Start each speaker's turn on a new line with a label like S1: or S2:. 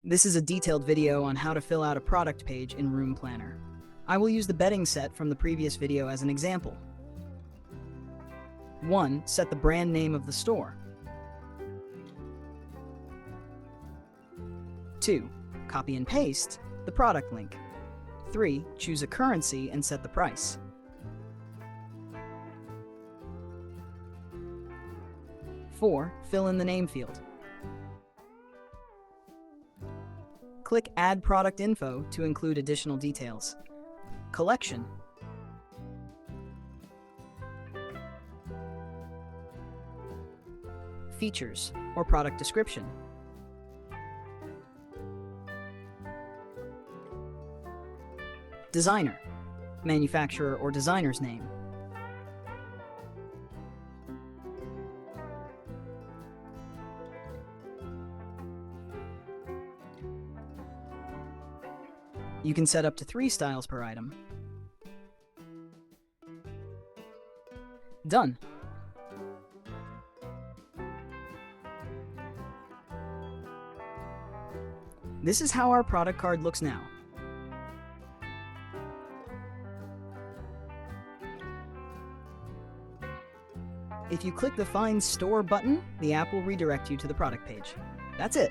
S1: This is a detailed video on how to fill out a product page in Room Planner. I will use the bedding set from the previous video as an example. 1. Set the brand name of the store. 2. Copy and paste the product link. 3. Choose a currency and set the price. 4. Fill in the name field. Click Add Product Info to include additional details. Collection. Features or product description. Designer, manufacturer or designer's name. You can set up to 3 styles per item. Done. This is how our product card looks now. If you click the Find Store button, the app will redirect you to the product page. That's it.